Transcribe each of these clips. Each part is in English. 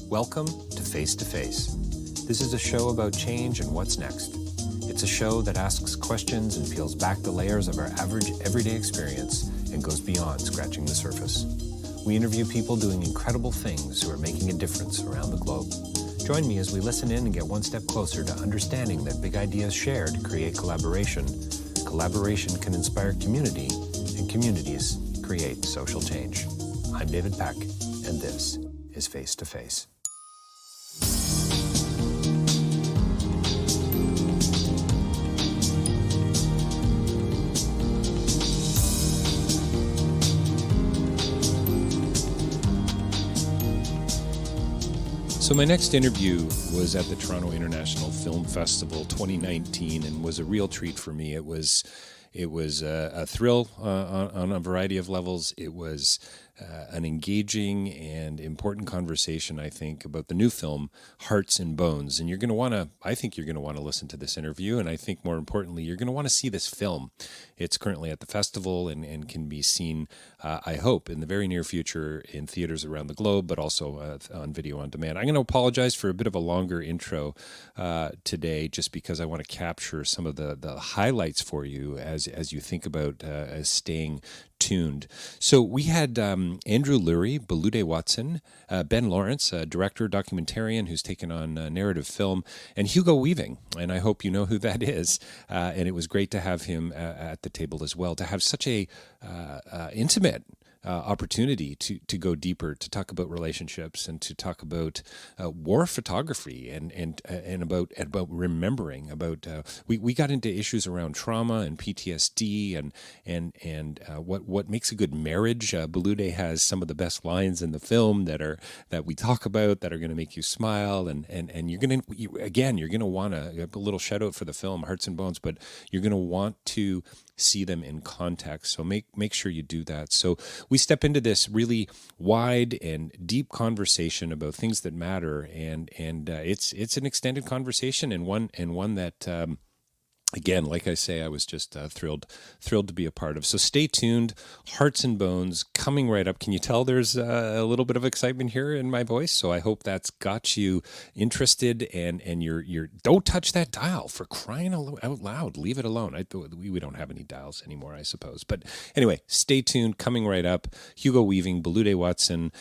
Welcome to Face2Face. This is a show about change and what's next. It's a show that asks questions and peels back the layers of our average everyday experience and goes beyond scratching the surface. We interview people doing incredible things who are making a difference around the globe. Join me as we listen in and get one step closer to understanding that big ideas shared create collaboration. Collaboration can inspire community, and communities create social change. I'm David Peck, and this is Face2Face. So my next interview was at the Toronto International Film Festival 2019 and was a real treat for me. It was a thrill on a variety of levels. It was an engaging and important conversation, I think, about the new film, Hearts and Bones. And I think you're going to want to listen to this interview. And I think more importantly, you're going to want to see this film. It's currently at the festival and can be seen, I hope, in the very near future in theaters around the globe, but also on video on demand. I'm going to apologize for a bit of a longer intro today, just because I want to capture some of the highlights for you as you think about staying tuned. So we had Andrew Luri, Bolude Watson, Ben Lawrence, a director, documentarian who's taken on narrative film, and Hugo Weaving, and I hope you know who that is. And it was great to have him at the table as well, to have such a intimate opportunity to go deeper, to talk about relationships and to talk about war photography and about remembering. We got into issues around trauma and PTSD and what makes a good marriage. Bolude has some of the best lines in the film that we talk about that are going to make you smile, and you're going to want to, a little shout out for the film Hearts and Bones, but you're going to want to see them in context. So make sure you do that. So we step into this really wide and deep conversation about things that matter, and it's an extended conversation and one that again, like I say, I was just thrilled to be a part of. So stay tuned. Hearts and Bones coming right up. Can you tell there's a little bit of excitement here in my voice? So I hope that's got you interested, and you're don't touch that dial, for crying out loud. Leave it alone. We don't have any dials anymore, I suppose. But anyway, stay tuned. Coming right up. Hugo Weaving, Bolude Watson,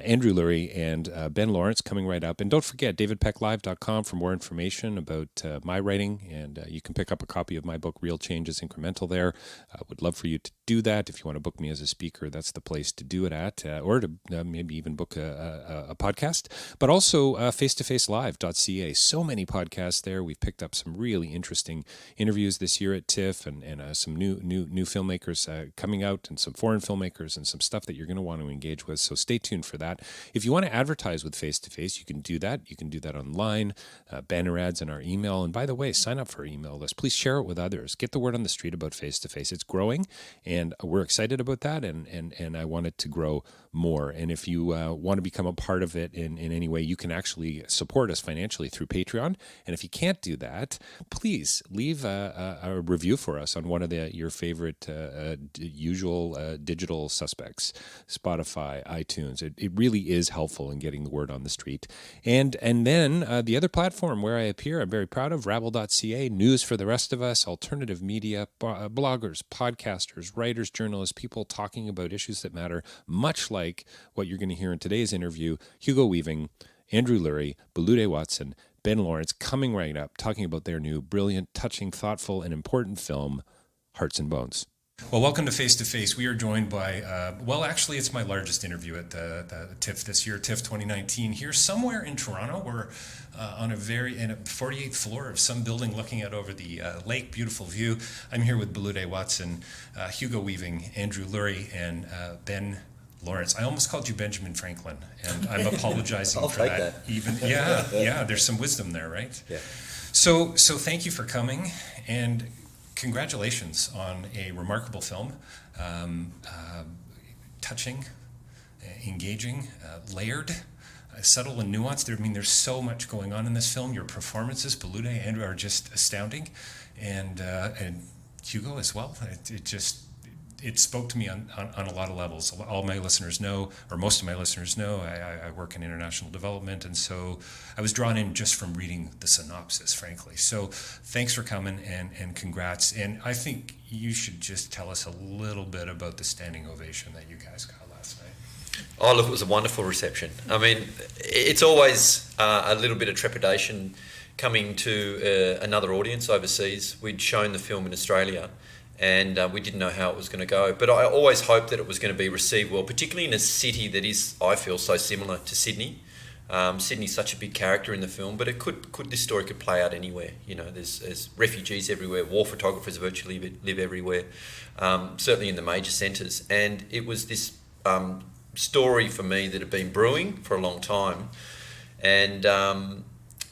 Andrew Luri, and Ben Lawrence coming right up. And don't forget, davidpecklive.com for more information about my writing, and you can pick up a copy of my book, Real Change is Incremental there. I would love for you to do that. If you want to book me as a speaker, that's the place to do it at, or to maybe even book a podcast. But also face2facelive.ca. So many podcasts there. We've picked up some really interesting interviews this year at TIFF, and some new filmmakers coming out, and some foreign filmmakers, and some stuff that you're going to want to engage with. So stay tuned for that. If you want to advertise with Face2Face, you can do that. You can do that online, banner ads in our email. And by the way, sign up for our email list. Please share it with others. Get the word on the street about Face2Face. It's growing, and we're excited about that, and I want it to grow more. And if you want to become a part of it in any way, you can actually support us financially through Patreon. And if you can't do that, please leave a review for us on one of your favorite usual digital suspects, Spotify, iTunes. It really is helpful in getting the word on the street. And then the other platform where I appear, I'm very proud of, rabble.ca, news for the rest of us, alternative media, bloggers, podcasters, writers, journalists, people talking about issues that matter, much like what you're going to hear in today's interview. Hugo Weaving, Andrew Luri, Bolude Watson, Ben Lawrence coming right up, talking about their new brilliant, touching, thoughtful, and important film, Hearts and Bones. Well, welcome to Face2Face. We are joined by, actually, it's my largest interview at the TIFF this year, TIFF 2019, here somewhere in Toronto. We're on a 48th floor of some building looking out over the lake, beautiful view. I'm here with Bolude Watson, Hugo Weaving, Andrew Lurie, and Ben Lawrence. I almost called you Benjamin Franklin, and I'm apologizing for that. Yeah, there's some wisdom there, right? Yeah. So thank you for coming, and congratulations on a remarkable film, touching, engaging, layered, subtle and nuanced. There's so much going on in this film. Your performances, Bolude and Andrew, are just astounding, and Hugo as well. It just it spoke to me on a lot of levels. All my listeners know, or most of my listeners know, I work in international development, and so I was drawn in just from reading the synopsis, frankly. So thanks for coming, and congrats. And I think you should just tell us a little bit about the standing ovation that you guys got last night. Oh, look, it was a wonderful reception. I mean, it's always a little bit of trepidation coming to another audience overseas. We'd shown the film in Australia, and we didn't know how it was going to go. But I always hoped that it was going to be received well, particularly in a city that is, I feel, so similar to Sydney. Sydney's such a big character in the film, but this story could play out anywhere. You know, there's refugees everywhere, war photographers virtually live everywhere, certainly in the major centres. And it was this story for me that had been brewing for a long time, and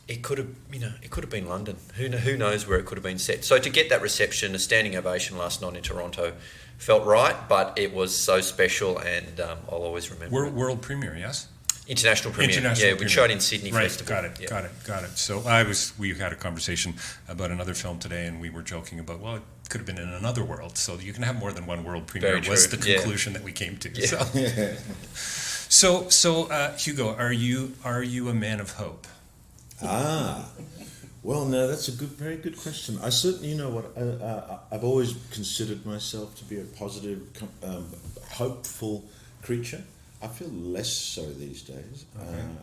it could have been London. Who knows where it could have been set. So to get that reception, a standing ovation last night in Toronto, felt right, but it was so special, and I'll always remember. World premiere, yes. International premiere. We showed in Sydney Festival. Got it. So we had a conversation about another film today, and we were joking about, well, it could have been in another world. So you can have more than one world premiere. Was the conclusion that we came to. Yeah. So Hugo, are you a man of hope? Well, no, that's a very good question. I certainly, I've always considered myself to be a positive, hopeful creature. I feel less so these days,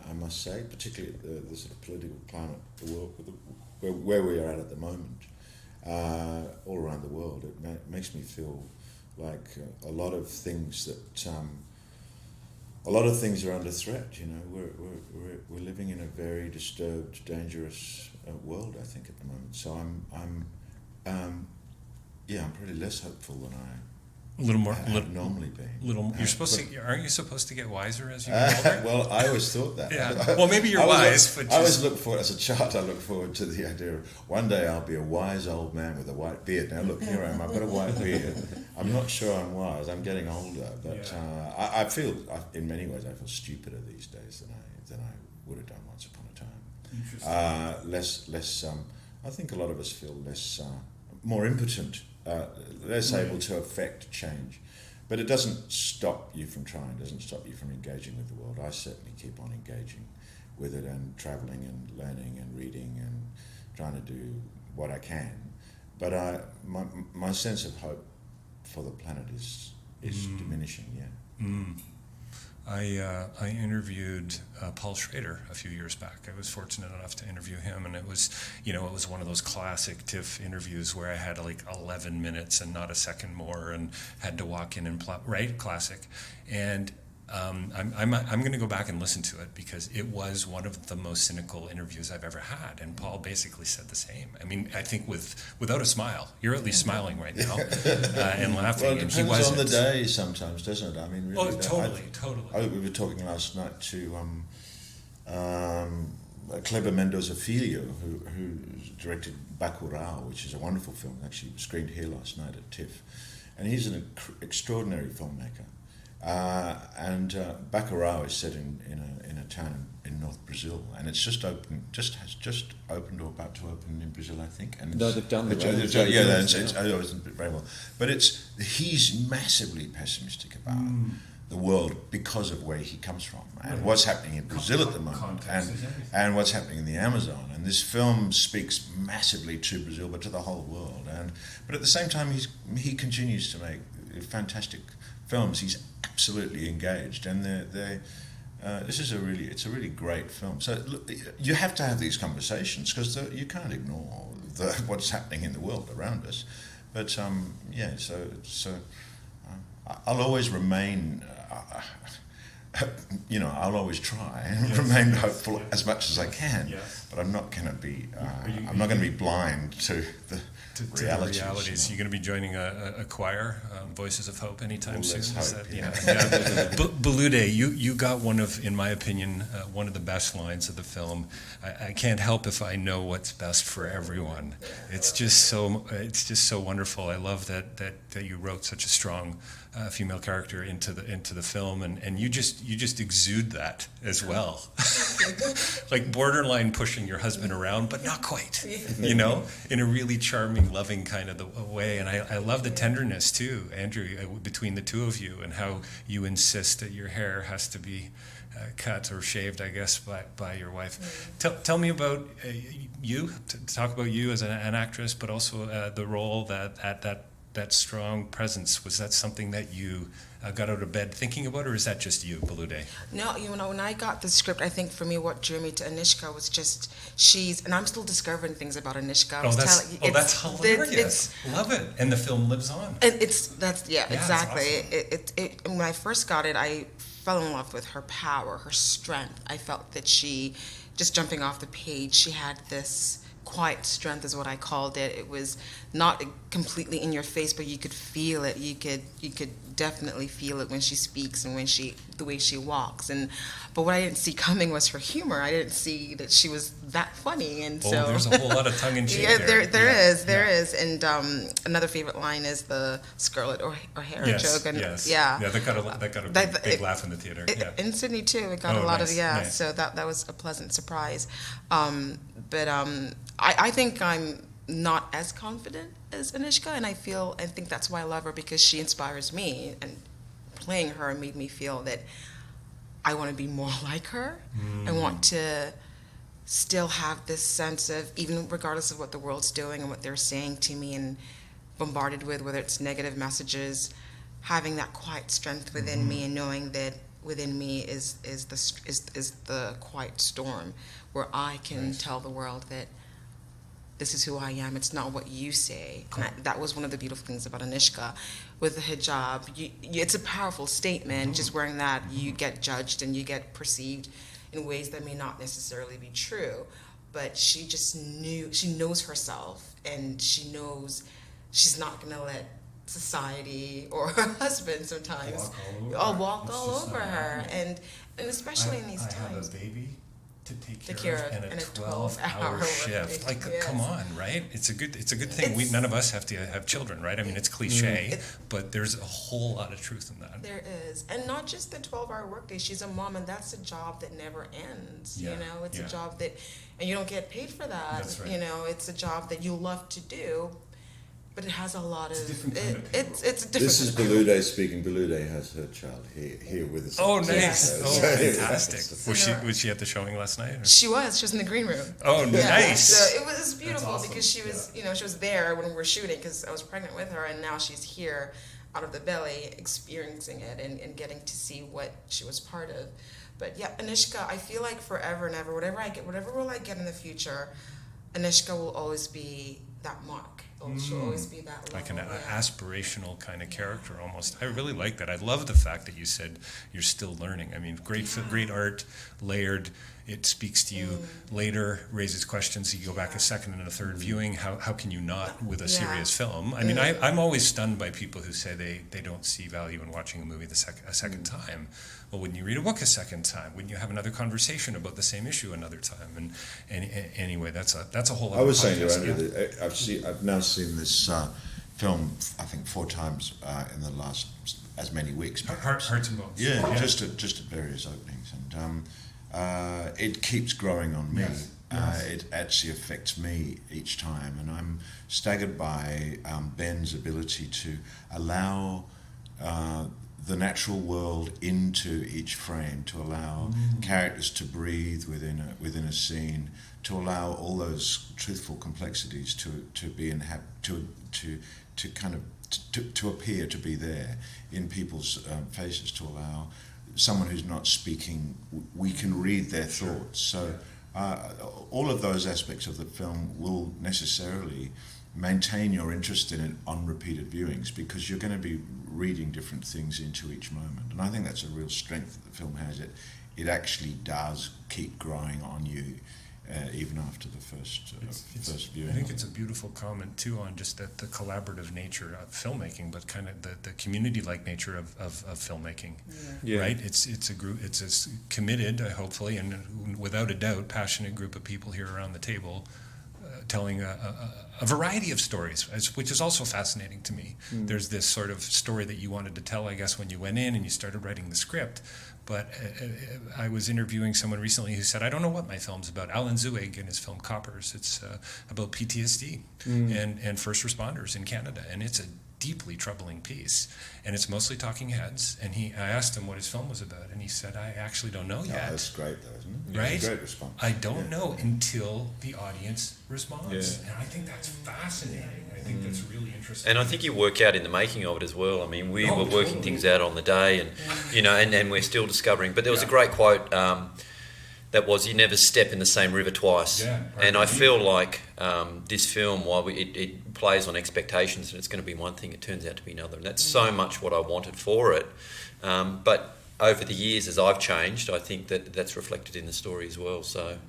I must say, particularly the sort of political climate, the world, where we are at the moment, all around the world. It makes me feel like a lot of things are under threat. You know, we're living in a very disturbed, dangerous world, I think, at the moment. So I'm pretty less hopeful than I have normally been. Aren't you supposed to get wiser as you get older? Well, I always thought that. Yeah. Well, maybe you're wise, but I always look forward, as a child, I look forward to the idea of one day I'll be a wise old man with a white beard. Now look, here I am, I've got a white beard. I'm not sure I'm wise, I'm getting older, but I feel, in many ways, I feel stupider these days than I would have done once upon a time. Interesting. I think a lot of us feel more impotent, less able to affect change. But it doesn't stop you from trying, doesn't stop you from engaging with the world. I certainly keep on engaging with it and travelling and learning and reading and trying to do what I can. But my sense of hope for the planet is diminishing, yeah. I interviewed Paul Schrader a few years back. I was fortunate enough to interview him, and it was one of those classic TIFF interviews where I had like 11 minutes and not a second more, and had to walk in and classic. And I'm going to go back and listen to it because it was one of the most cynical interviews I've ever had, and Paul basically said the same. I mean, I think without a smile. You're at least smiling right now and laughing. Well, it depends on the day sometimes, doesn't it? I mean, really. Totally. We were talking last night to Kleber Mendoza Filho, who directed Bacurau, which is a wonderful film, actually screened here last night at TIFF, and he's an extraordinary filmmaker. And Bacurau is set in a town in North Brazil, and it's has just opened or about to open in Brazil, I think. And no, they've done it. It's very well. But he's massively pessimistic about the world because of where he comes from and what's happening in Brazil at the moment, and what's happening in the Amazon. And this film speaks massively to Brazil, but to the whole world. But at the same time, he continues to make fantastic films. He's absolutely engaged, and this is a really great film. So look, you have to have these conversations because you can't ignore what's happening in the world around us. But I'll always remain. I'll always try and remain hopeful as much as I can. Yes. But I'm not going to be. I'm not going to be blind to the realities. You're going to be joining a choir, Voices of Hope, anytime soon. Bolude, you got in my opinion, one of the best lines of the film. I can't help if I know what's best for everyone. It's just so wonderful. I love that you wrote such a strong female character into the film, and you just exude that as well, like borderline pushing your husband around, but not quite, you know, in a really charming, loving kind of way. And I love the tenderness too, Andrew, between the two of you, and how you insist that your hair has to be cut or shaved, I guess, by your wife. Tell me about you. Talk about you as an actress, but also the role that strong presence. Was that something that you got out of bed thinking about, or is that just you, Bolude? No, you know, when I got the script, I think for me what drew me to Anishka was just and I'm still discovering things about Anishka. That's hilarious. Love it. And the film lives on. Exactly. When I first got it, I fell in love with her power, her strength. I felt that she, just jumping off the page, she had this quiet strength is what I called it. It was not completely in your face, but you could feel it. You could definitely feel it when she speaks and the way she walks. But what I didn't see coming was her humor. I didn't see that she was that funny, and so there's a whole lot of tongue in cheek. There is. And another favorite line is the Scarlett O'Hara joke. And that got a big laugh in the theater. In Sydney too, it got a lot of nice. So that was a pleasant surprise. I think I'm not as confident as Anishka, and I think that's why I love her, because she inspires me, and playing her made me feel that I want to be more like her. I want to still have this sense of, even regardless of what the world's doing and what they're saying to me and bombarded with, whether it's negative messages, having that quiet strength within me, and knowing that within me is the quiet storm where I can tell the world that this is who I am. It's not what you say. And that was one of the beautiful things about Anishka. With the hijab, it's a powerful statement. Just wearing that, you get judged and you get perceived in ways that may not necessarily be true. But she knows herself, and she knows she's not going to let society or her husband sometimes walk all over her. And especially in these times. I have a baby to take care of, and a 12-hour shift. Come on, right? It's a good thing. None of us have to have children, right? I mean, it's cliche, but there's a whole lot of truth in that. There is. And not just the 12-hour workday. She's a mom, and that's a job that never ends. You know, it's a job that, and you don't get paid for that. That's right. You know, it's a job that you love to do, but it has a lot of. It's a different kind of payroll. It's a different. This is Bolude speaking. Bolude has her child here with us. Oh, nice! Yes. Oh, fantastic. Was she at the showing last night? Or? She was in the green room. Oh, nice! So it was beautiful, awesome. because she was, she was there when we were shooting, because I was pregnant with her, and now she's here, out of the belly, experiencing it and getting to see what she was part of. But yeah, Anishka, I feel like forever and ever, whatever role I get in the future, Anishka will always be that mark. She'll always be that level. Like an aspirational kind of character almost. I really like that. I love the fact that you said you're still learning. I mean, great art, layered. It speaks to you later, raises questions. You go back a second and a third viewing. How can you not with a serious film? I mean, I'm always stunned by people who say they don't see value in watching a movie a second time. Well, wouldn't you read a book a second time? Wouldn't you have another conversation about the same issue another time? And anyway, that's a whole. I was saying to Andrew that I've now seen this film, I think 4 times in the last as many weeks. Hearts and Bones. Yeah, just at various openings, and it keeps growing on me. Yes. It actually affects me each time, and I'm staggered by Ben's ability to allow the natural world into each frame, to allow characters to breathe within a scene, to allow all those truthful complexities to be to appear to be there in people's faces, to allow someone who's not speaking, we can read their thoughts. So all of those aspects of the film will necessarily maintain your interest in it on repeated viewings, because you're going to be reading different things into each moment. And I think that's a real strength that the film has. It actually does keep growing on you even after the first viewing. I think it's a beautiful comment too on just the collaborative nature of filmmaking, but kind of the community-like nature of filmmaking. Right? It's a group. It's a committed, hopefully, and without a doubt, passionate group of people here around the table, telling a variety of stories, which is also fascinating to me. There's this sort of story that you wanted to tell, I guess, when you went in and you started writing the script. But I was interviewing someone recently who said, I don't know what my film's about. Alan Zuig in his film Coppers, it's about PTSD and first responders in Canada. And it's a deeply troubling piece. And it's mostly talking heads. And I asked him what his film was about. And he said, I actually don't know yet. That's great, though, isn't it? Right? It's a great response. I don't know until the audience responds. And I think that's fascinating. I think that's really interesting. And I think you work out in the making of it as well. I mean, we were working things out on the day, and and we're still discovering. But there was a great quote that was, "You never step in the same river twice." Yeah, and I feel like this film, while it plays on expectations and it's going to be one thing, it turns out to be another. And that's so much what I wanted for it. But over the years, as I've changed, I think that's reflected in the story as well. So,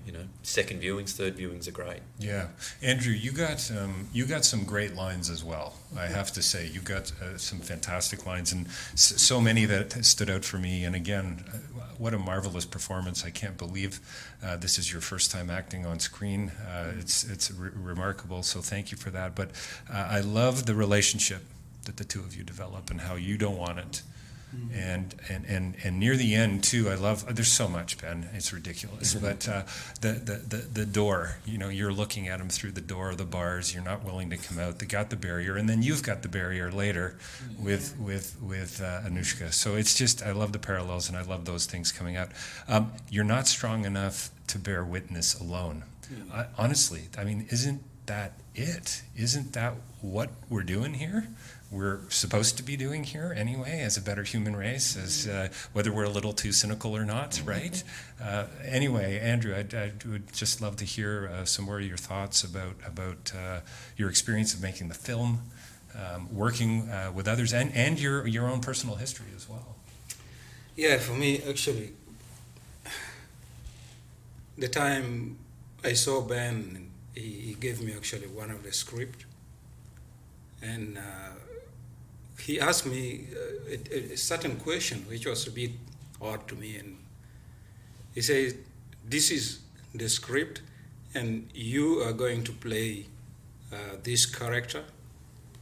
second viewings, third viewings are great. Yeah, Andrew, you got some great lines as well. I have to say, you got some fantastic lines, and so many that stood out for me. And again, what a marvelous performance! I can't believe this is your first time acting on screen. It's remarkable. So thank you for that. But I love the relationship that the two of you develop and how you don't want it. And near the end too, I love. There's so much, Ben. It's ridiculous. But the door. You're looking at him through the door of the bars. You're not willing to come out. They got the barrier, and then you've got the barrier later with Anushka. So it's just, I love the parallels, and I love those things coming out. You're not strong enough to bear witness alone. Honestly, I mean, isn't that it? Isn't that what we're doing here? We're supposed to be doing here anyway, as a better human race, as whether we're a little too cynical or not, right? Anyway, Andrew, I would just love to hear some more of your thoughts about your experience of making the film, working with others, and your own personal history as well. Yeah, for me, actually, the time I saw Ben, he gave me actually one of the script, and he asked me a certain question, which was a bit odd to me, and he said, "This is the script, and you are going to play this character.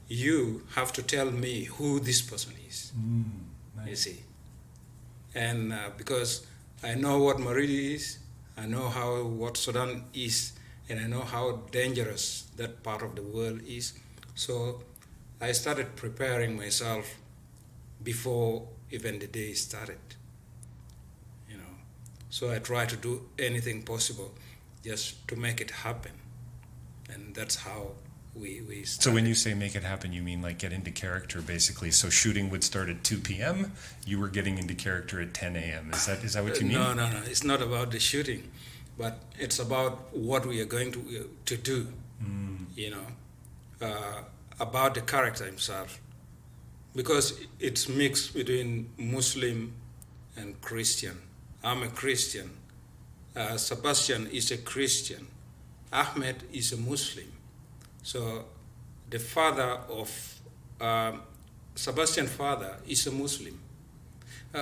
You have to tell me who this person is." Nice. You see, and because I know what Maridi is, I know what Sudan is, and I know how dangerous that part of the world is. So I started preparing myself before even the day started, So I try to do anything possible just to make it happen, and that's how we started. So when you say make it happen, you mean like get into character, basically. So shooting would start at 2 p.m. You were getting into character at 10 a.m. Is that what you mean? No. It's not about the shooting, but it's about what we are going to do. About the character himself, because it's mixed between Muslim and Christian. I'm a Christian. Sebastian is a Christian. Ahmed is a Muslim. So the father of Sebastian's father is a Muslim,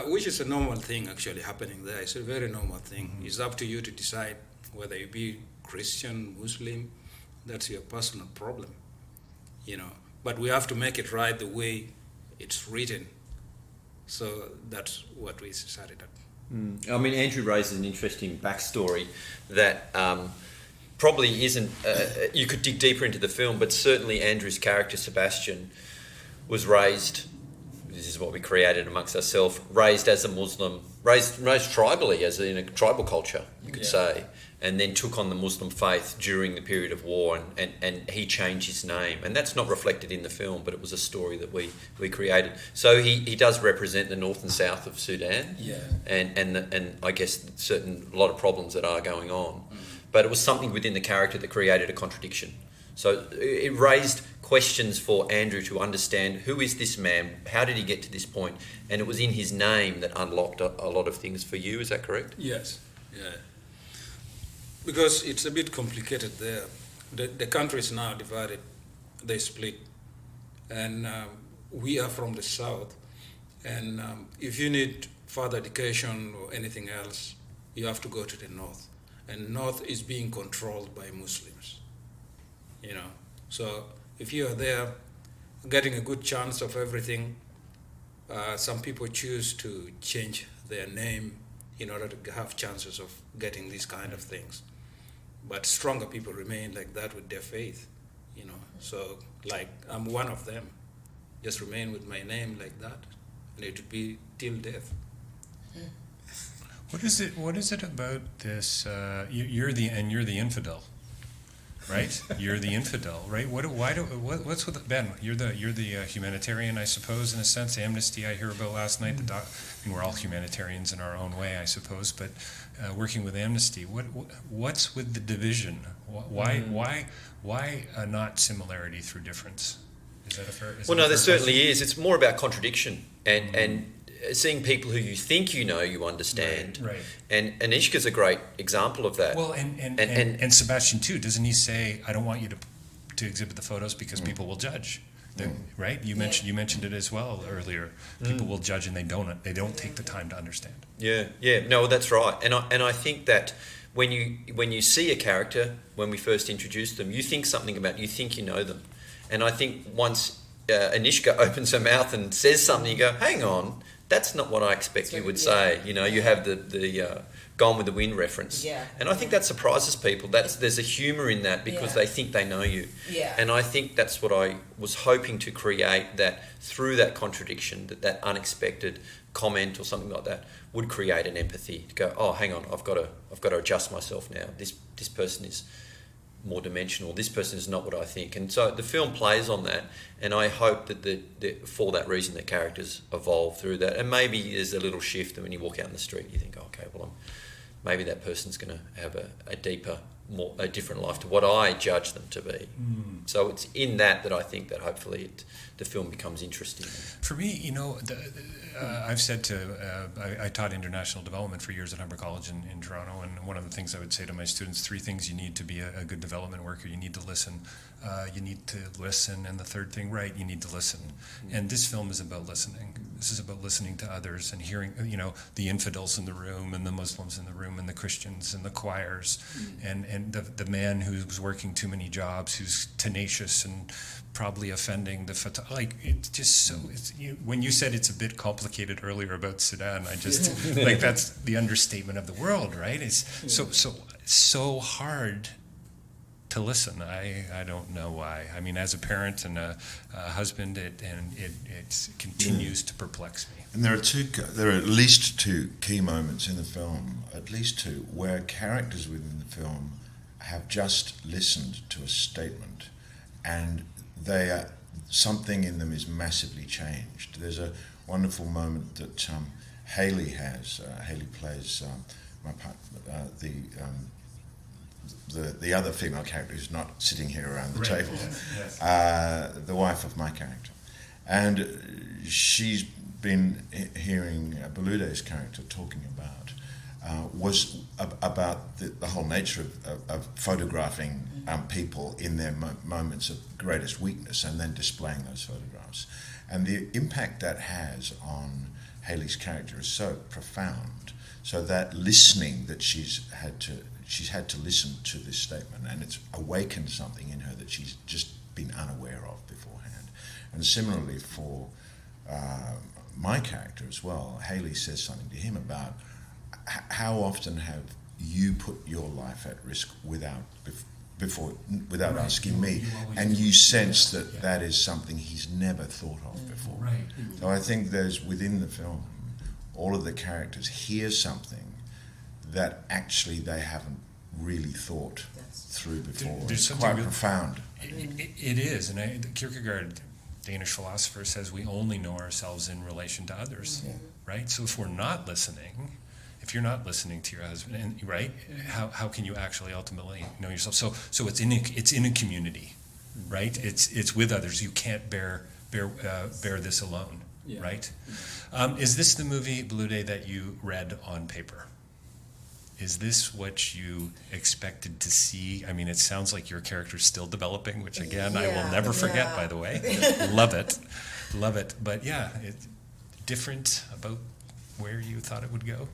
which is a normal thing actually happening there. It's a very normal thing. Mm-hmm. It's up to you to decide whether you be Christian, Muslim. That's your personal problem. But we have to make it right the way it's written. So that's what we started at. I mean, Andrew raises an interesting backstory that probably isn't, you could dig deeper into the film, but certainly Andrew's character, Sebastian, was raised, this is what we created amongst ourselves, raised as a Muslim, raised tribally, in a tribal culture, you could say, and then took on the Muslim faith during the period of war, and he changed his name. And that's not reflected in the film, but it was a story that we created. So he does represent the north and south of Sudan, and I guess a lot of problems that are going on. But it was something within the character that created a contradiction. So it raised questions for Andrew to understand, who is this man? How did he get to this point? And it was in his name that unlocked a lot of things for you. Is that correct? Yes. Yeah. Because it's a bit complicated there. The country is now divided. They split. And we are from the south. And if you need further education or anything else, you have to go to the north. And north is being controlled by Muslims. you know. So if you are there getting a good chance of everything, some people choose to change their name in order to have chances of getting these kind of things. But stronger people remain like that with their faith, you know. So, like, I'm one of them. Just remain with my name like that, and it would be till death. What is it about this? You're the infidel, right? You're the infidel, right? What's with Ben? You're the humanitarian, I suppose, in a sense. Amnesty I hear about last night. We're all humanitarians in our own way, I suppose. But working with Amnesty, what's with the division? Why not similarity through difference? Is that a fair? Well, no, there certainly is. It's more about contradiction and seeing people who you think you know you understand. Right. And Ishka's a great example of that. Well, and Sebastian too. Doesn't he say, "I don't want you to exhibit the photos because people will judge." Right? You mentioned it as well earlier. People will judge and they don't take the time to understand. Yeah. No, that's right. And I think that when you see a character, when we first introduce them, you think something about, you think you know them. And I think once Anishka opens her mouth and says something, you go, hang on, that's not what I expect you would say. You know, you have the Gone with the Wind reference. Yeah. And I think that surprises people. There's a humour in that because they think they know you. Yeah. And I think that's what I was hoping to create, that through that contradiction, that unexpected comment or something like that would create an empathy to go, oh, hang on, I've got to adjust myself now. This person is more dimensional. This person is not what I think. And so the film plays on that, and I hope that for that reason the characters evolve through that. And maybe there's a little shift, and when you walk out in the street you think, okay, well, maybe that person's going to have a deeper, a different life to what I judge them to be. So it's in that I think that hopefully the film becomes interesting. For me, you know, I've said I taught international development for years at Humber College in Toronto, and one of the things I would say to my students, 3 things you need to be a good development worker. You need to listen, and the third thing, you need to listen. And this film is about listening. This is about listening to others and hearing, you know, the infidels in the room and the Muslims in the room and the Christians and the choirs and the man who's working too many jobs, who's tenacious and probably offending the fatah. Like, it's just so. When you said it's a bit complicated earlier about Sudan, I just like that's the understatement of the world, right? It's so hard to listen. I don't know why. I mean, as a parent and a husband, it continues to perplex me. And there are at least 2 key moments in the film, where characters within the film have just listened to a statement, and something in them is massively changed. There's a wonderful moment that Haley has. Haley plays my part, the other female character who's not sitting here around the table, the wife of my character. And she's been hearing Bolude's character talking about the whole nature of photographing people in their moments of greatest weakness and then displaying those photographs. And the impact that has on Haley's character is so profound, so that listening that she's had to listen to this statement, and it's awakened something in her that she's just been unaware of beforehand. And similarly for my character as well, Haley says something to him about how often have you put your life at risk without asking me, and you sense that is something he's never thought of before. Right. So I think there's, within the film, all of the characters hear something that actually they haven't really thought through before. There's it's quite really profound. It is, and Kierkegaard, Danish philosopher, says we only know ourselves in relation to others, right? So if we're not listening, if you're not listening to your husband, right, how can you actually ultimately know yourself? So it's in a community, right? It's with others. You can't bear this alone, right? Is this the movie, Bolude, that you read on paper? Is this what you expected to see? I mean, it sounds like your character's still developing, which again, I will never forget, by the way. Love it. But yeah, it's different about where you thought it would go.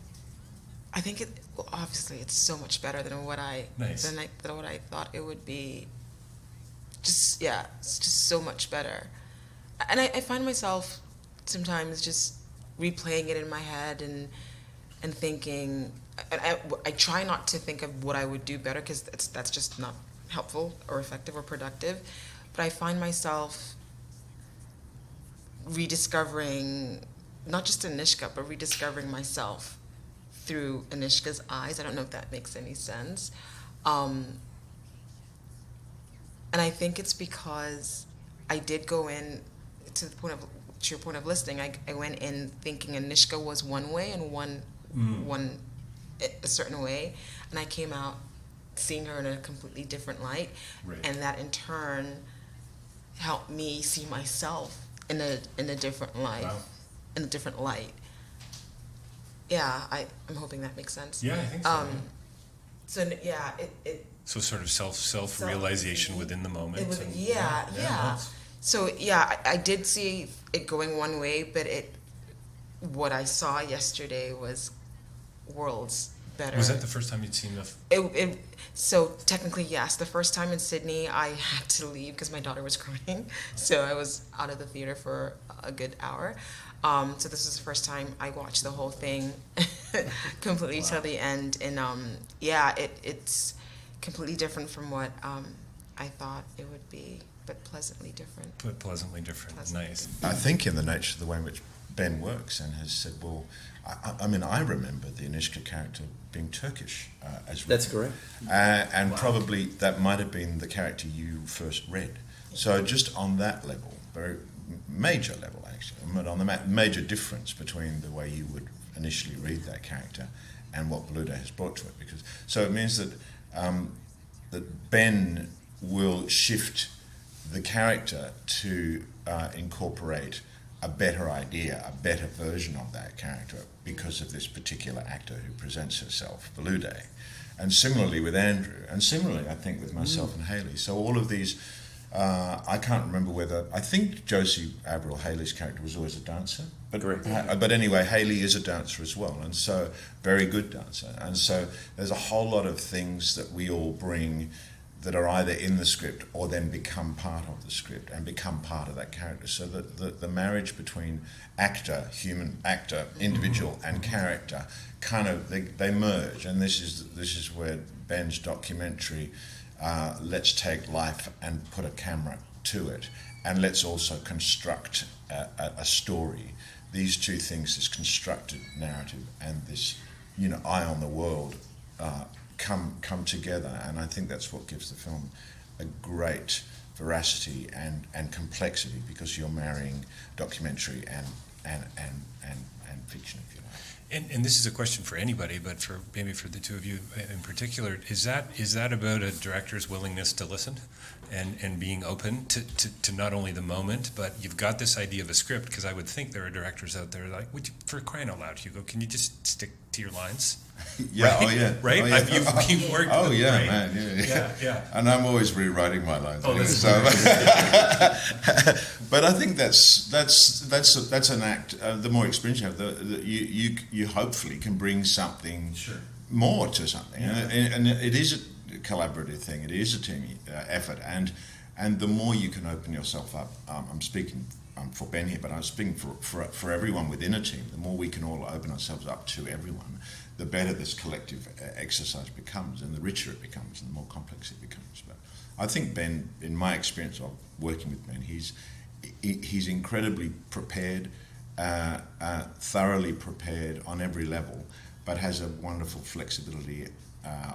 I think obviously it's so much better than what I thought it would be. it's just so much better. And I find myself sometimes just replaying it in my head and thinking, and I try not to think of what I would do better, because that's just not helpful or effective or productive. But I find myself rediscovering not just Anishka, but rediscovering myself through Anishka's eyes. I don't know if that makes any sense. And I think it's because I did go in to your point of listening. I went in thinking Anishka was one way and one a certain way, and I came out seeing her in a completely different light, and that in turn helped me see myself in a different light, in a different light. Yeah, I'm hoping that makes sense. Yeah, I think so. So yeah, So sort of self-realization within the moment. So yeah, I did see it going one way, but what I saw yesterday was worlds better. Was that the first time you'd seen the? So technically, yes. The first time in Sydney, I had to leave because my daughter was crying, so I was out of the theater for a good hour. So this was the first time I watched the whole thing completely till the end, and it's completely different from what I thought it would be, but pleasantly different. But pleasantly different. Nice. I think in the nature of the way in which Ben works and has said, well, I mean, I remember the Anishka character being Turkish as well. That's correct. And probably that might have been the character you first read. So just on that level, very major level actually, but on the major difference between the way you would initially read that character and what Bolude has brought to it. So it means that that Ben will shift the character to incorporate a better idea, a better version of that character because of this particular actor who presents herself, Bolude. And similarly with Andrew, and similarly I think with myself and Haley. So all of these, I can't remember I think Josie Averill, Haley's character, was always a dancer. But anyway, Haley is a dancer as well, and so very good dancer. And so there's a whole lot of things that we all bring that are either in the script or then become part of the script and become part of that character. So that the marriage between actor, human actor, individual, and character kind of they merge. And this is where Ben's documentary, let's take life and put a camera to it, and let's also construct a story. These two things, this constructed narrative and this, eye on the world, come together, and I think that's what gives the film a great veracity and complexity, because you're marrying documentary and fiction, if you like. And this is a question for anybody, but maybe for the two of you in particular, is that about a director's willingness to listen and being open to not only the moment, but you've got this idea of a script? Because I would think there are directors out there like, for crying out loud, Hugo, can you just stick to your lines? Yeah, right? Oh yeah, right. Oh, yeah. You've worked. Oh with, yeah, right? man, yeah. Yeah. And I'm always rewriting my lines. Oh, anyway, but I think that's an act. The more experience you have, you hopefully can bring something more to something, and it is a collaborative thing. It is a team effort, and the more you can open yourself up. I'm speaking for Ben here, but I'm speaking for everyone within a team. The more we can all open ourselves up to everyone, the better this collective exercise becomes, and the richer it becomes, and the more complex it becomes. But I think Ben, in my experience of working with Ben, he's incredibly prepared, thoroughly prepared on every level, but has a wonderful flexibility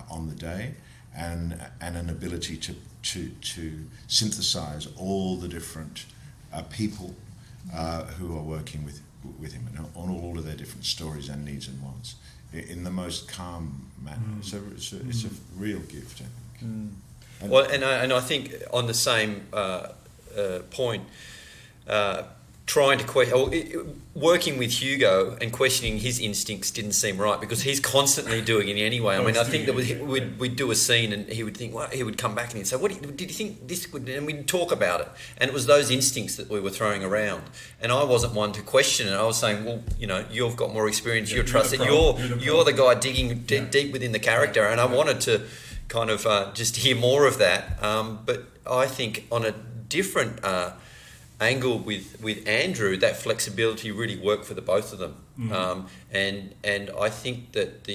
on the day, and an ability to synthesize all the different people who are working with him, and on all of their different stories and needs and wants, in the most calm manner. So it's a real gift, I think. Well, and I think on the same point, trying to working with Hugo and questioning his instincts didn't seem right, because he's constantly doing it anyway. I mean, I think that we'd do a scene and he would think, well, he would come back and he'd say, "What did you think this would?" And we'd talk about it, and it was those instincts that we were throwing around. And I wasn't one to question it. I was saying, well, you've got more experience. You're trusted. You're the guy digging deep within the character, and I wanted to kind of just hear more of that. But I think on a different angle with Andrew, that flexibility really worked for the both of them. And I think that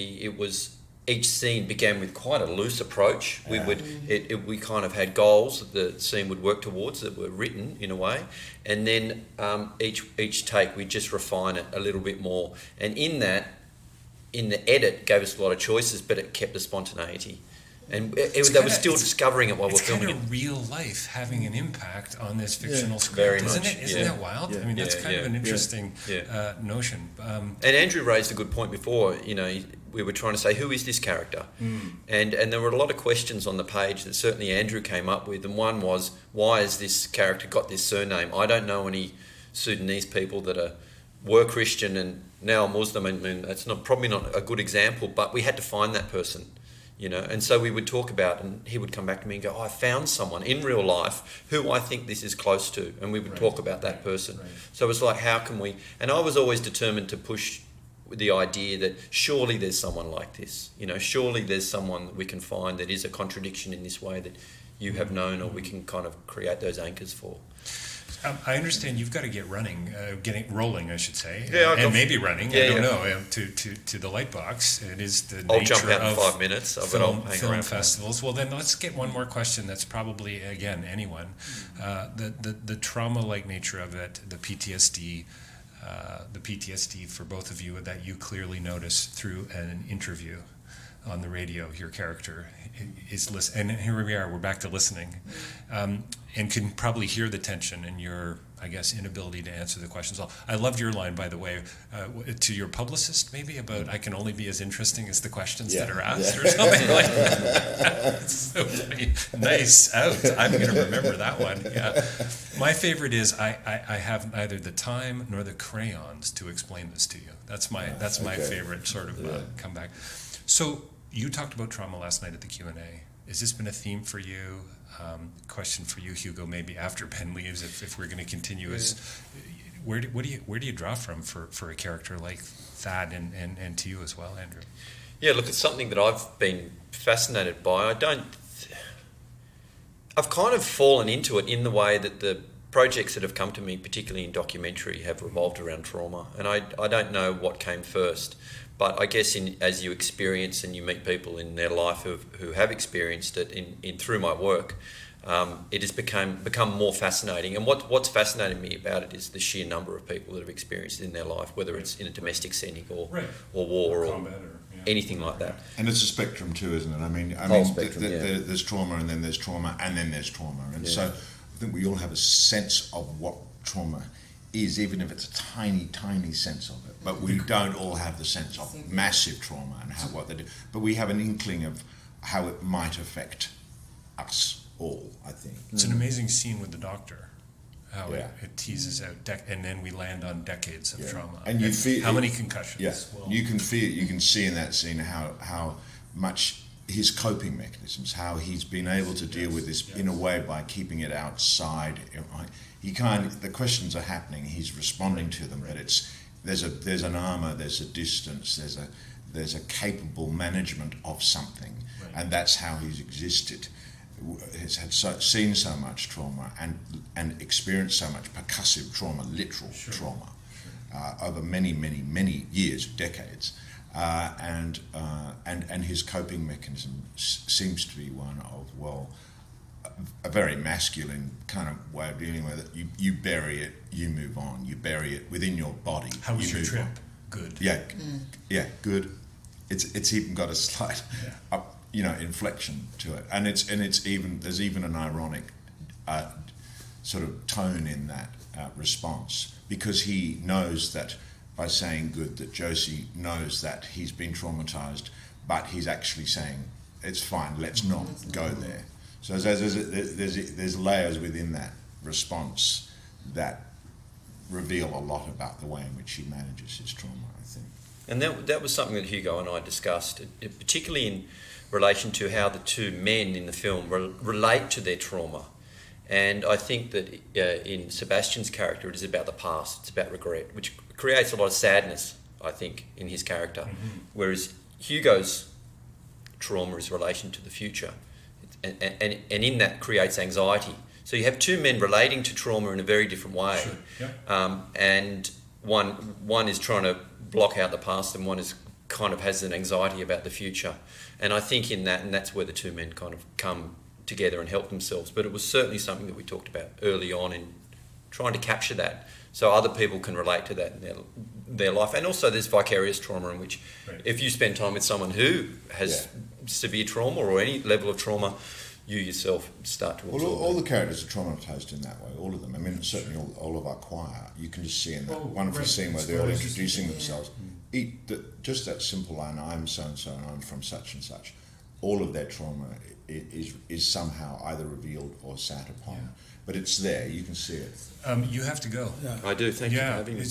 each scene began with quite a loose approach. We kind of had goals that the scene would work towards that were written in a way, and then each take we just refine it a little bit more. And in the edit, gave us a lot of choices, but it kept the spontaneity. And they were still discovering it while we're filming it. It's kind of real life having an impact on this fictional script, very isn't much, it? Isn't that wild? Yeah. I mean, that's kind of an interesting notion. And Andrew raised a good point before. We were trying to say, who is this character? And there were a lot of questions on the page that certainly Andrew came up with. And one was, why has this character got this surname? I don't know any Sudanese people that were Christian and now are Muslim. I mean, that's probably not a good example, but we had to find that person. And so we would talk about, and he would come back to me and go, I found someone in real life who I think this is close to, and we would talk about that person. So it was like, how can we, and I was always determined to push the idea that surely there's someone like this, surely there's someone that we can find that is a contradiction in this way that you have known, or we can kind of create those anchors for. I understand you've got to get rolling, I should say. Yeah, and maybe running. I don't know. To the Lightbox. It is the I'll nature jump out in of 5 minutes. film festivals. Well, then let's get one more question. That's probably again anyone. The trauma-like nature of it, the PTSD. The PTSD for both of you that you clearly notice through an interview on the radio. Your character is listening, and here we are. We're back to listening, and can probably hear the tension in your, I guess, inability to answer the questions. I loved your line, by the way, to your publicist, maybe about I can only be as interesting as the questions that are asked, or something like that. It's so funny. Nice out. I'm going to remember that one. Yeah. My favorite is I have neither the time nor the crayons to explain this to you. That's my favorite sort of comeback. So you talked about trauma last night at the Q&A. Has this been a theme for you? Question for you, Hugo, maybe after Ben leaves, if we're going to continue, is where do you draw from for a character like that, and to you as well, Andrew? Yeah, look, it's something that I've been fascinated by. I've kind of fallen into it in the way that the projects that have come to me, particularly in documentary, have revolved around trauma, and I don't know what came first. But I guess as you experience and you meet people in their life who have experienced it in through my work, it has become more fascinating. And what's fascinating me about it is the sheer number of people that have experienced it in their life, whether it's in a domestic setting or war or anything like that. And it's a spectrum too, isn't it? I mean, spectrum, there's trauma, and then there's trauma, and then there's trauma. And so I think we all have a sense of what trauma is, even if it's a tiny, tiny sense of it. But we don't all have the sense of massive trauma and what they do. But we have an inkling of how it might affect us all, I think. It's an amazing scene with the doctor, how it teases out, and then we land on decades of trauma. And you feel how many concussions. Yeah, you can see in that scene how much his coping mechanisms, how he's been able to deal with this in a way by keeping it outside. The questions are happening, he's responding to them, but there's an armor, there's a distance, there's a capable management of something, and that's how he's existed. He's seen so much trauma and experienced so much percussive trauma, literal trauma, over many, many, many years, decades. And his coping mechanism seems to be one of, a very masculine kind of way of dealing with it. You bury it, you move on. You bury it within your body. How was your trip? On. Good. Yeah, good. It's even got a slight inflection to it, and there's even an ironic sort of tone in that response, because he knows that by saying good, that Josie knows that he's been traumatized, but he's actually saying it's fine. Let's not go there. So there's layers within that response that reveal a lot about the way in which he manages his trauma, I think. And that was something that Hugo and I discussed, particularly in relation to how the two men in the film relate to their trauma. And I think that in Sebastian's character, it is about the past, it's about regret, which creates a lot of sadness, I think, in his character. Mm-hmm. Whereas Hugo's trauma is relation to the future. And in that creates anxiety. So you have two men relating to trauma in a very different way. Sure. Yeah. And one is trying to block out the past, and one is kind of has an anxiety about the future. And I think in that, and that's where the two men kind of come together and help themselves. But it was certainly something that we talked about early on in trying to capture that, so other people can relate to that in their life. And also there's vicarious trauma, in which if you spend time with someone who has severe trauma or any level of trauma, you yourself start to absorb all the characters are traumatised in that way, all of them. I mean, certainly all of our choir, you can just see in that wonderful scene where they're all introducing themselves. Just that simple line, I'm so-and-so and I'm from such and such. All of their trauma is somehow either revealed or sat upon. Yeah. But it's there, you can see it. You have to go. Yeah. I do, thank you for having me.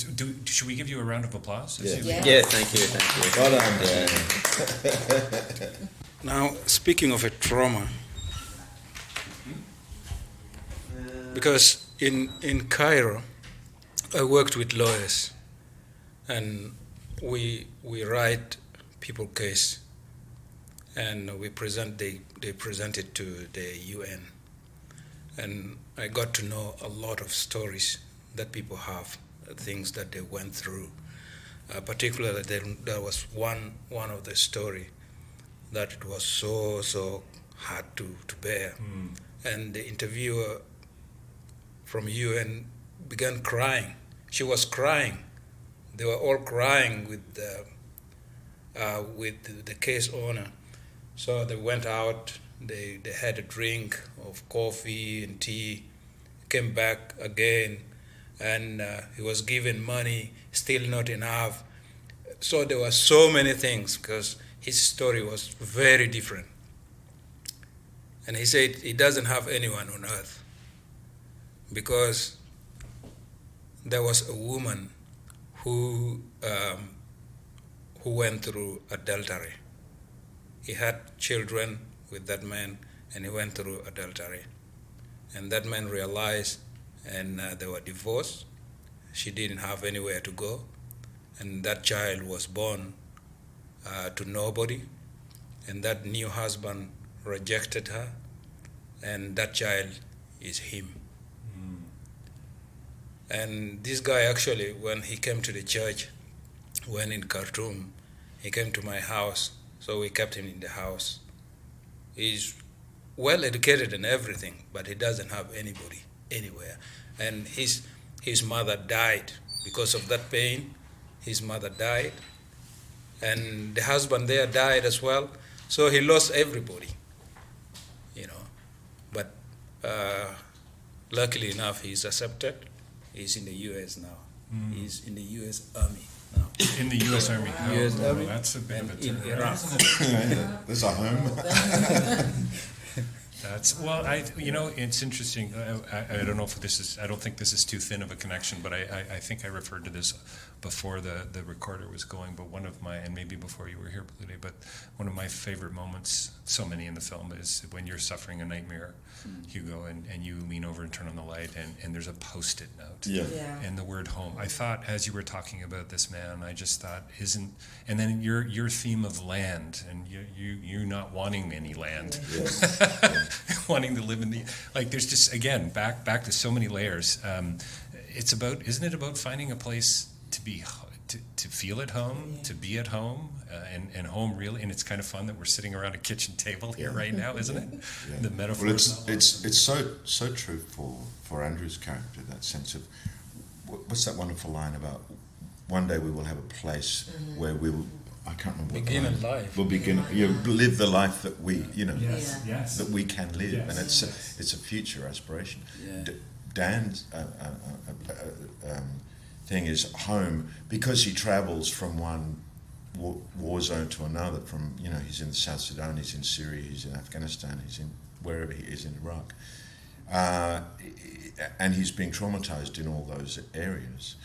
Should we give you a round of applause? Yeah, thank you. Well done, Dan. Now, speaking of a trauma, because in Cairo, I worked with lawyers, and we write people case, and they present it to the UN, and I got to know a lot of stories that people have, things that they went through. Particularly, there was one of the story that it was so hard to bear, and the interviewer from UN began crying. She was crying. They were all crying with the case owner. So they went out. They had a drink of coffee and tea. Came back again, and he was given money. Still not enough. So there were so many things, because his story was very different. And he said he doesn't have anyone on earth, because there was a woman who went through adultery. He had children with that man, and he went through adultery. And that man realized, and they were divorced. She didn't have anywhere to go, and that child was born to nobody, and that new husband rejected her, and that child is him. And this guy actually, when he came to the church, when in Khartoum, he came to my house, so we kept him in the house. He's well educated and everything, but he doesn't have anybody anywhere. And his mother died because of that pain. His mother died, and the husband there died as well. So he lost everybody, But luckily enough, he's accepted. He's in the U.S. now. He's in the U.S. Army now. In the U.S. Army. U.S. Army. That's a bit of a in turn. Iraq. There's a home. It's interesting. I don't know if this is. I don't think this is too thin of a connection, but I think I referred to this before the recorder was going. But one of my, and maybe before you were here, Bolude, but one of my favorite moments, so many in the film, is when you're suffering a nightmare, Hugo, and you lean over and turn on the light, and there's a Post-it note, and the word home. I thought, as you were talking about this man, I just thought, and then your theme of land, and you not wanting any land. Wanting to live in there's just, again, back to so many layers. Isn't it about finding a place to be, to feel at home, to be at home, and home really, and it's kind of fun that we're sitting around a kitchen table here right now, isn't it? Yeah. The metaphor. Well, it's so true for Andrew's character, that sense of, what's that wonderful line about, one day we will have a place where we will, I can't remember. Begin a life. We'll begin. Live the life that we, Yes. that we can live, Yes. and it's a future aspiration. Yeah. Dan's thing is home, because he travels from one war zone to another. From he's in South Sudan, he's in Syria, he's in Afghanistan, he's in wherever he is in Iraq, and he's being traumatized in all those areas.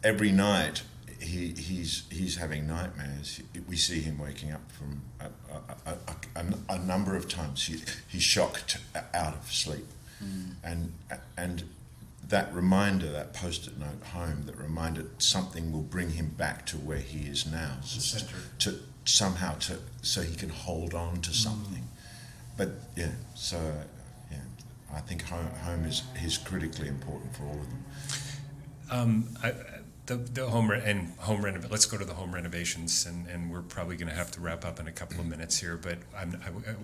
Every night. He's having nightmares. We see him waking up from a number of times. He's shocked out of sleep, and that reminder, that Post-it note home, that reminder, something will bring him back to where he is now, somehow so he can hold on to something. But yeah, so yeah, I think home is critically important for all of them. The home renovation. Let's go to the home renovations, and we're probably going to have to wrap up in a couple of minutes here. But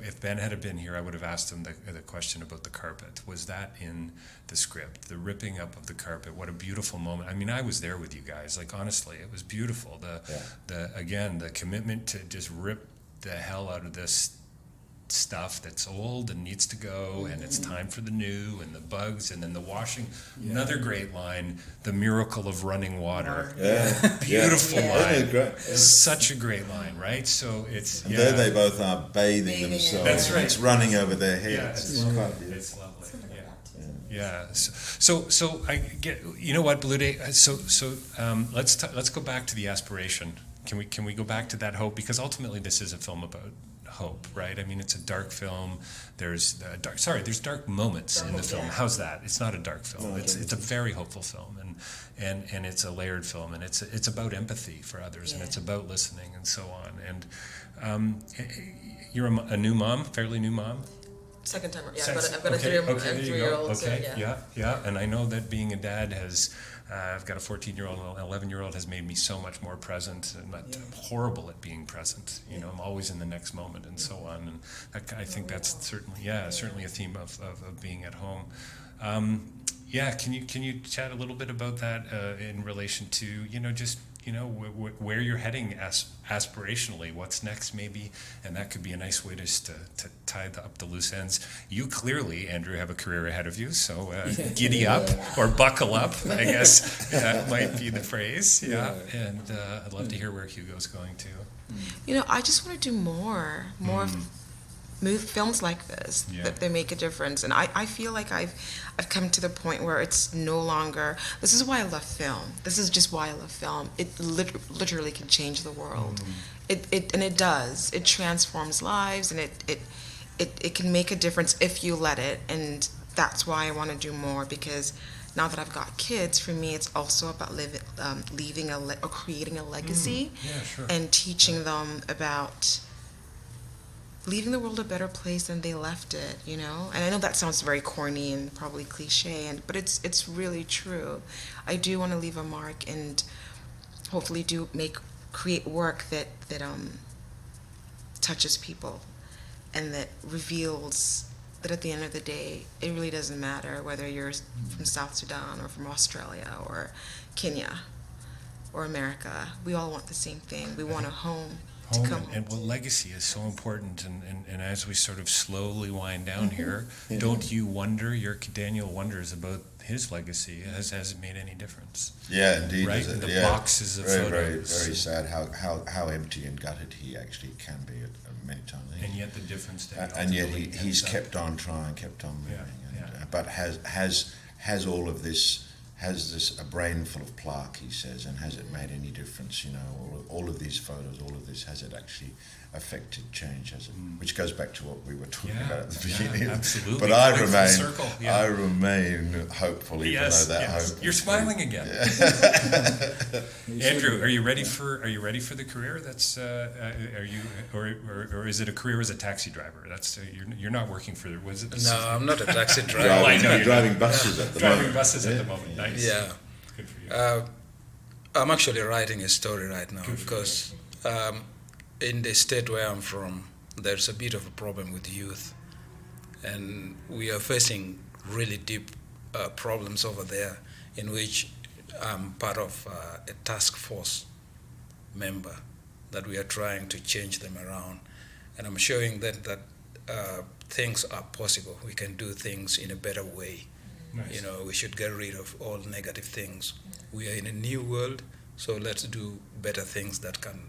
if Ben had been here, I would have asked him the question about the carpet. Was that in the script? The ripping up of the carpet. What a beautiful moment. I mean, I was there with you guys. Like, honestly, it was beautiful. The commitment to just rip the hell out of this stuff that's old and needs to go, and it's time for the new, and the bugs, and then the washing. Another great line, the miracle of running water. Beautiful line. Great. Such a great line, right? So it's And there they both are bathing themselves. That's right. It's running over their heads. Yeah, It's quite beautiful. it's lovely. Yeah. So I get. You know what, Bolude? Let's go back to the aspiration. Can we go back to that hope? Because ultimately, this is a film about hope, right? I mean, it's a dark film. There's dark moments in the film. How's that? It's not a dark film. It's a very hopeful film, and it's a layered film, and it's about empathy for others, and it's about listening and so on. And you're a new mom, fairly new mom. Second time, I've got a 3-year-old. Okay, yeah, and I know that being a dad has. I've got a 14-year-old and an 11-year-old has made me so much more present, and I'm horrible at being present. You know, I'm always in the next moment and so on. And I think that's certainly a theme of being at home. Can you chat a little bit about that in relation to where you're heading aspirationally? What's next, maybe? And that could be a nice way to tie up the loose ends. You clearly, Andrew, have a career ahead of you, so giddy up or buckle up, I guess that might be the phrase. Yeah. And I'd love to hear where Hugo's going to. You know, I just want to do more films like this that they make a difference, and I feel like I've come to the point where it's no longer. This is why I love film. This is just why I love film. It literally can change the world. It does. It transforms lives, and it can make a difference if you let it. And that's why I want to do more, because now that I've got kids, for me it's also about leaving or creating a legacy, and teaching them about leaving the world a better place than they left it, you know? And I know that sounds very corny and probably cliche, but it's really true. I do want to leave a mark, and hopefully create work that touches people, and that reveals that at the end of the day, it really doesn't matter whether you're from South Sudan or from Australia or Kenya or America. We all want the same thing. We want a home. And legacy is so important, and as we sort of slowly wind down here, don't you wonder, Daniel wonders about his legacy. Has it made any difference? Yeah, indeed. Right? The boxes of very, photos. very, very sad how empty and gutted he actually can be at many times. And yet the difference that and yet he's kept on trying, kept on moving, but has all of this. Has this a brain full of plaque, he says, and has it made any difference? You know, all of these photos, all of this, has it actually affected change? Has it? Which goes back to what we were talking about at the beginning. Absolutely. But I remain hopeful, even though that hope. You're smiling again. Andrew, are you ready for the career? That's or is it a career as a taxi driver? That's you're not working for. Was it? No, I'm not a taxi driver. I know you're driving buses at the moment. Driving buses at the moment. Nice. Yeah. Good for you. I'm actually writing a story right now because in the state where I'm from, there's a bit of a problem with youth, and we are facing really deep problems over there, in which I'm part of a task force member that we are trying to change them around, and I'm showing that things are possible. We can do things in a better way. Nice. You know, we should get rid of all negative things. We are in a new world, so let's do better things that can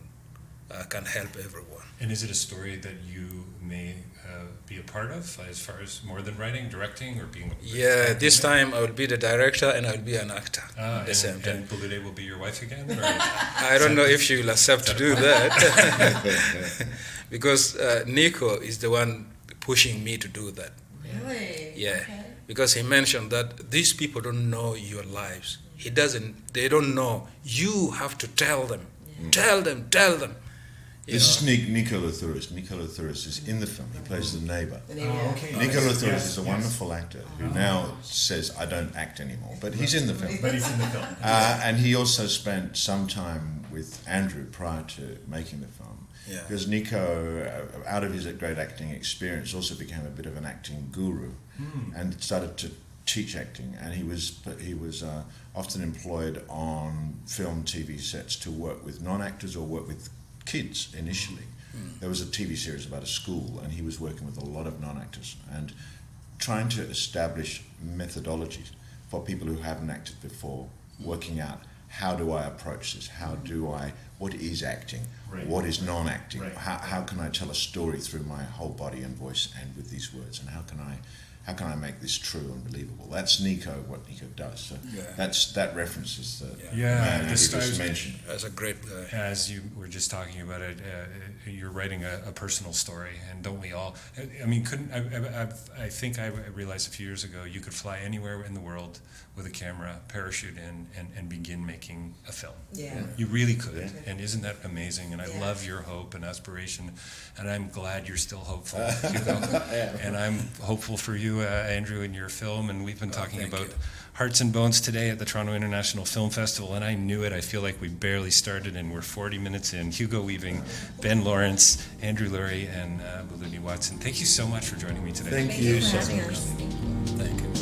help everyone. And is it a story that you may be a part of, as far as more than writing, directing, or being? Yeah, this time I will be the director and I will be an actor at the same time. And Bolude will be your wife again? Or? I don't know if she will accept to do that, because Nico is the one pushing me to do that. Really? Yeah. Okay. Because he mentioned that these people don't know your lives. They don't know. You have to tell them. Yeah. Tell them. This is Nico Lathuris. Nico Lathuris is in the film. He plays the neighbor. Okay. Nico Lathuris is a wonderful actor who now says, I don't act anymore, but he's in the film. But he's in the film. And he also spent some time with Andrew prior to making the film. Yeah. Because Nico, out of his great acting experience, also became a bit of an acting guru and started to teach acting. And he was often employed on film, TV sets to work with non-actors or work with kids initially. There was a TV series about a school, and he was working with a lot of non-actors and trying to establish methodologies for people who haven't acted before, working out how do I approach this, what is acting, what is non-acting, how can I tell a story through my whole body and voice and with these words, and how can I make this true and believable? That's what Nico does. So that references the man this you just guy's mentioned. That's a great guy. As you were just talking about it, you're writing a personal story, and don't we all? I mean, I think I realized a few years ago you could fly anywhere in the world with a camera, parachute in, and begin making a film. Yeah. You really could, and isn't that amazing? And I love your hope and aspiration, and I'm glad you're still hopeful, Hugo. And I'm hopeful for you, Andrew, in your film. And we've been talking about Hearts and Bones today at the Toronto International Film Festival, and I knew it. I feel like we barely started, and we're 40 minutes in. Hugo Weaving, Ben Lawrence, Andrew Luri, and Bolude Watson. Thank you so much for joining me today. Thank you so much. Thank you.